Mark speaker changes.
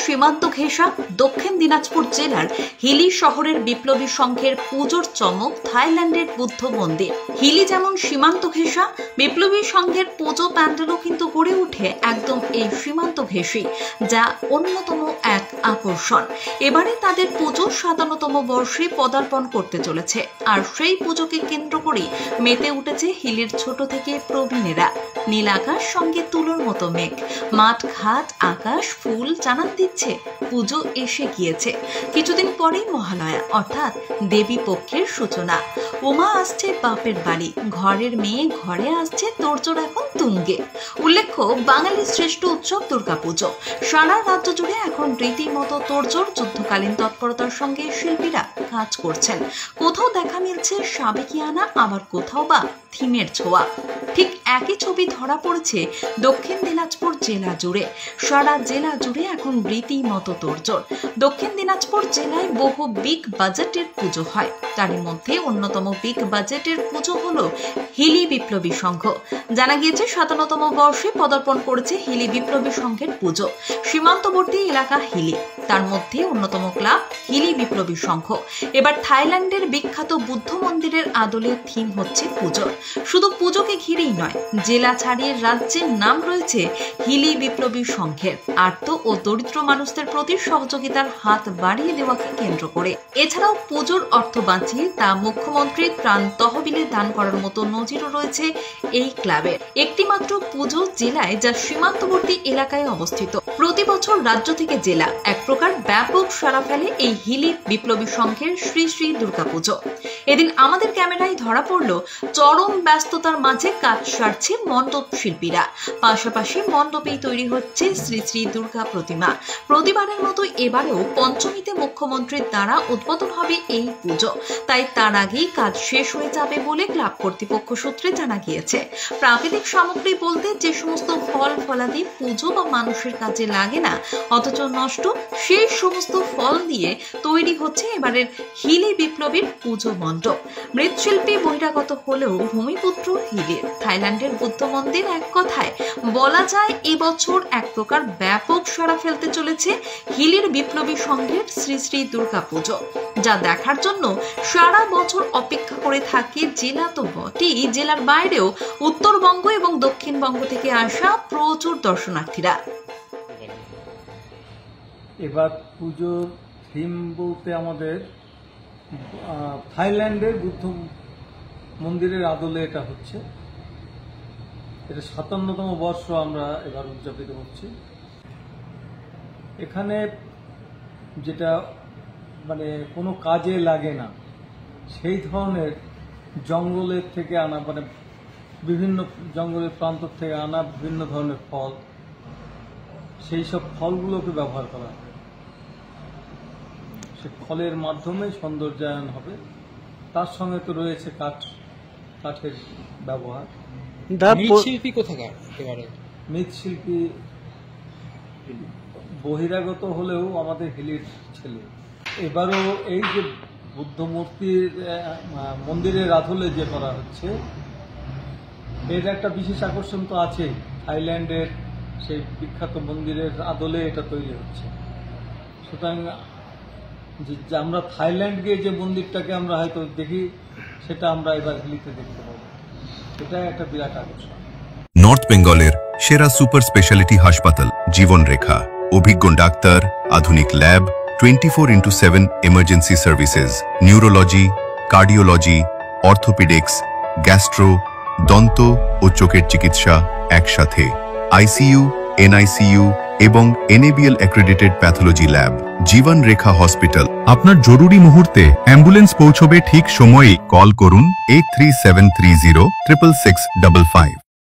Speaker 1: সীমান্ত ঘেঁষা দক্ষিণ দিনাজপুর জেলার হিলি শহরের বিপ্লবী সংঘের পুজোর চমক থাইল্যান্ডের বুদ্ধ মন্দির। হিলি যেমন সীমান্ত ঘেঁষা, বিপ্লবী সংঘের পুজো প্যান্ডেলও কিন্তু গড়ে ওঠে একদম এই সীমান্ত ঘেঁষেই, যা অন্যতম এক আকর্ষণ। এবারে তাদের পুজো 57তম বর্ষে পদার্পণ করতে চলেছে, আর সেই পুজোকে কেন্দ্র করে মেতে উঠেছে হিলির ছোট থেকে প্রবীণেরা। নীল আকাশ সঙ্গে তুলোর মতো মেঘ, মাঠ ঘাট আকাশ ফুল জানান দিচ্ছে পুজো এসে গিয়েছে। কিছুদিন পরেই মহালয়া অর্থাৎ দেবী পক্ষের সূচনা। উমা আসছে বাপের বাড়ি, ঘরের মেয়ে ঘরে আসছে, তোড়জোড় এখন তুঙ্গে। উল্লেখ্য, বাঙালির শ্রেষ্ঠ উৎসব দুর্গাপুজো। সারা রাজ্য জুড়ে এখন রীতিমতো তোড়জোড়। যুদ্ধকালীন তৎপরতার সঙ্গে শিল্পীরা কাজ করছেন। কোথাও দেখা মিলছে সাবেকিয়ানা, আবার কোথাও বা থিমের ছোঁয়া। ঠিক একই ছবি ধরা পড়েছে দক্ষিণ দিনাজপুর জেলা জুড়ে। সারা জেলা জুড়ে এখন রীতিমতো তোড়জোড়। দক্ষিণ দিনাজপুর জেলায় বহু বিগ বাজেটের পুজো হয়, তার মধ্যে অন্যতম বিগ বাজেটের পুজো হলো হিলি বিপ্লবী সংঘ। জানা গিয়েছে 57তম বর্ষে পদার্পণ করেছে হিলি বিপ্লবী সংঘের পুজো। সীমান্তবর্তী এলাকা হিলি, তার মধ্যে অন্যতম ক্লাব হিলি বিপ্লবী সংঘ। এবার থাইল্যান্ডের বিখ্যাত বুদ্ধ মন্দিরের আদলে থিম হচ্ছে পুজোর। শুধু পুজোকে ঘিরেই নয়, জেলা ছাড়িয়ে রাজ্যের নাম রয়েছে হিলি বিপ্লবী সংঘের। আর্ত ও দরিদ্র মানুষদের প্রতি সহযোগিতার হাত বাড়িয়ে দেওয়াকে কেন্দ্র করে। এছাড়াও পুজোর অর্থ বাঁচিয়ে তা মুখ্যমন্ত্রীর ত্রাণ তহবিলে দান করার মতো নজিরও রয়েছে এই ক্লাবের। একটি মাত্র পুজো জেলায়, যা সীমান্তবর্তী এলাকায় অবস্থিত। প্রতি বছর রাজ্য থেকে জেলা এক প্রকার ব্যাপক সাড়া ফেলে এই হিলি বিপ্লবী সংঘের শ্রী শ্রী দুর্গাপুজো। এদিন আমাদের ক্যামেরায় ধরা পড়ল চরম ব্যস্ততার মাঝে কাজ সারছে মণ্ডপ শিল্পীরা। পাশাপাশি মণ্ডপেই তৈরি হচ্ছে শ্রী শ্রী দুর্গা প্রতিমা। প্রতিবারের মতো এবারেও পঞ্চমীতে মুখ্যমন্ত্রীর দ্বারা উদ্বোধন হবে এই পুজো, তাই তার আগেই কাজ শেষ হয়ে যাবে বলে ক্লাব কর্তৃপক্ষ সূত্রে জানা গিয়েছে। প্রাকৃতিক সামগ্রী বলতে যে সমস্ত ফল ফলাদি পুজো বা মানুষের কাজে লাগে না, অথচ নষ্ট, সেই সমস্ত ফল দিয়ে তৈরি হচ্ছে এবারের হিলি বিপ্লবীর পুজো মণ্ডপ। মৃৎশিল্পী বহিরাগত হলেও ভূমিপুত্র হিলির থাইল্যান্ডের বুদ্ধ মন্দির। এক কথায় বলা যায় এবছর এক প্রকার ব্যাপক সাড়া ফেলতে চলেছে হিলির বিপ্লবী সংঘের শ্রী শ্রী দুর্গা পুজো, যা দেখার জন্য সারা বছর অপেক্ষা করে থাকে জেলা তো বটেই, জেলার বাইরেও উত্তরবঙ্গ এবং দক্ষিণবঙ্গ থেকে আসা প্রচুর দর্শনার্থীরা।
Speaker 2: এবার পুজোর থিম বলতে আমাদের থাইল্যান্ডের বুদ্ধ মন্দিরের আদলে এটা হচ্ছে। এটা 57তম বর্ষ আমরা এবার উদযাপিত করছি। এখানে যেটা মানে কোনো কাজে লাগে না, সেই ধরনের জঙ্গলের থেকে আনা, মানে বিভিন্ন জঙ্গলের প্রান্ত থেকে আনা বিভিন্ন ধরনের ফল, সেই সব ফলগুলোকে ব্যবহার করা হয়। সে ফলের মাধ্যমে সৌন্দর্যায়ন হবে। তার সঙ্গে তো রয়েছে কাঠের ব্যবহার।
Speaker 3: মৃৎশিল্পী কোথাকার? এবারে
Speaker 2: মৃৎশিল্পী বহিরাগত হলেও আমাদের হিলির ছেলে। এবারও এই যে বুদ্ধ মূর্তির মন্দিরের আদলে যে করা হচ্ছে, এর একটা বিশেষ আকর্ষণ তো আছে। থাইল্যান্ডের সেই বিখ্যাত মন্দিরের আদলে এটা তৈরি হচ্ছে। সুতরাং যে আমরা থাইল্যান্ড গিয়ে যে মন্দিরটাকে আমরা হয়তো দেখি, সেটা আমরা এবার হিলিতে দেখতে পাবো। এটা একটা বিরাট আকর্ষণ।
Speaker 4: নর্থ বেঙ্গলের সেরা সুপার স্পেশালিটি হাসপাতাল জীবন রেখা, অভিজ্ঞ ডাক্তার, আধুনিক lab, 24x7 emergency services, neurology, cardiology, orthopaedics, gastro, দন্ত ও চোখের চিকিৎসা একসাথে, আইসিইউ, এনআইসিইউ এবং NABL অ্যাক্রেডিটেড প্যাথোলজি ল্যাব। জীবন রেখা হসপিটাল। আপনার জরুরি মুহূর্তে অ্যাম্বুলেন্স পৌঁছবে ঠিক সময়ে। কল করুন 83730 66655।